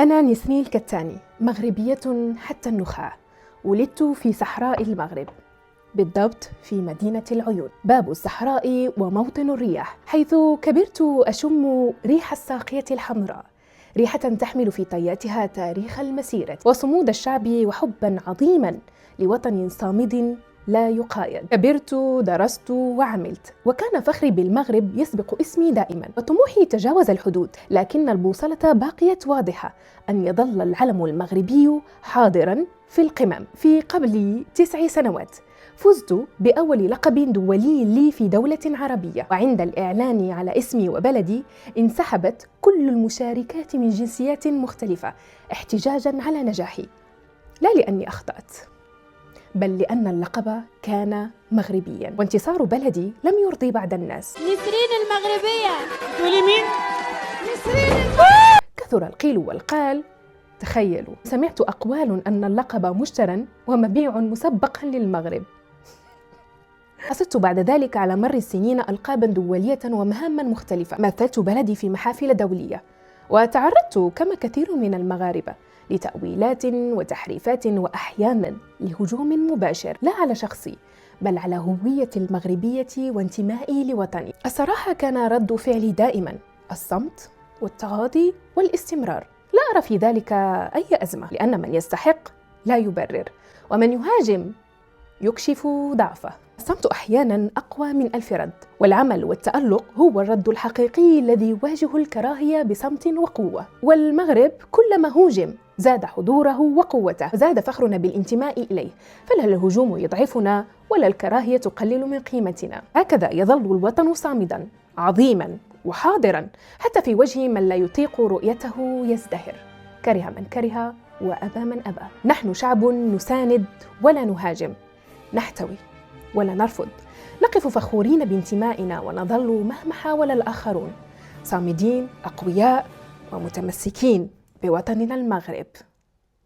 أنا نسرين الكتاني، مغربية حتى النخاع. ولدت في صحراء المغرب، بالضبط في مدينة العيون، باب الصحراء وموطن الرياح، حيث كبرت أشم ريح الساقية الحمراء، ريحة تحمل في طياتها تاريخ المسيرة وصمود الشعب وحبا عظيما لوطن صامد لا يقايد. كبرت، درست وعملت، وكان فخري بالمغرب يسبق اسمي دائما، وطموحي تجاوز الحدود، لكن البوصلة باقيت واضحة، أن يظل العلم المغربي حاضرا في القمم. في قبل 9 سنوات فزت بأول لقب دولي لي في دولة عربية، وعند الإعلان على اسمي وبلدي انسحبت كل المشاركات من جنسيات مختلفة احتجاجا على نجاحي، لا لأني أخطأت، بل لأن اللقب كان مغربيا، وانتصار بلدي لم يرضي بعض الناس. نسرين المغربية. تقولي مين؟ نسرين المغربية. كثر القيل والقال. تخيلوا، سمعت أقوال أن اللقب مشترى ومبيع مسبقا للمغرب. حصدت بعد ذلك على مر السنين ألقابا دولية ومهاما مختلفة، مثلت بلدي في محافل دولية، وتعرضت كما كثير من المغاربة لتأويلات وتحريفات وأحيانا لهجوم مباشر، لا على شخصي بل على هوية المغربية وانتمائي لوطني. الصراحة كان رد فعلي دائما الصمت والتغاضي والاستمرار. لا أرى في ذلك أي أزمة، لأن من يستحق لا يبرر، ومن يهاجم يكشف ضعفه. الصمت أحيانا أقوى من 1000 رد، والعمل والتألق هو الرد الحقيقي الذي يواجه الكراهية بصمت وقوة. والمغرب كلما هوجم زاد حضوره وقوته، وزاد فخرنا بالانتماء إليه، فلا الهجوم يضعفنا ولا الكراهية تقلل من قيمتنا. هكذا يظل الوطن صامدا عظيما وحاضرا، حتى في وجه من لا يطيق رؤيته يزدهر، كره من كره وأبى من أبى. نحن شعب نساند ولا نهاجم، نحتوي ولا نرفض، نقف فخورين بانتمائنا ونظل مهما حاول الآخرون صامدين أقوياء ومتمسكين بوطننا المغرب.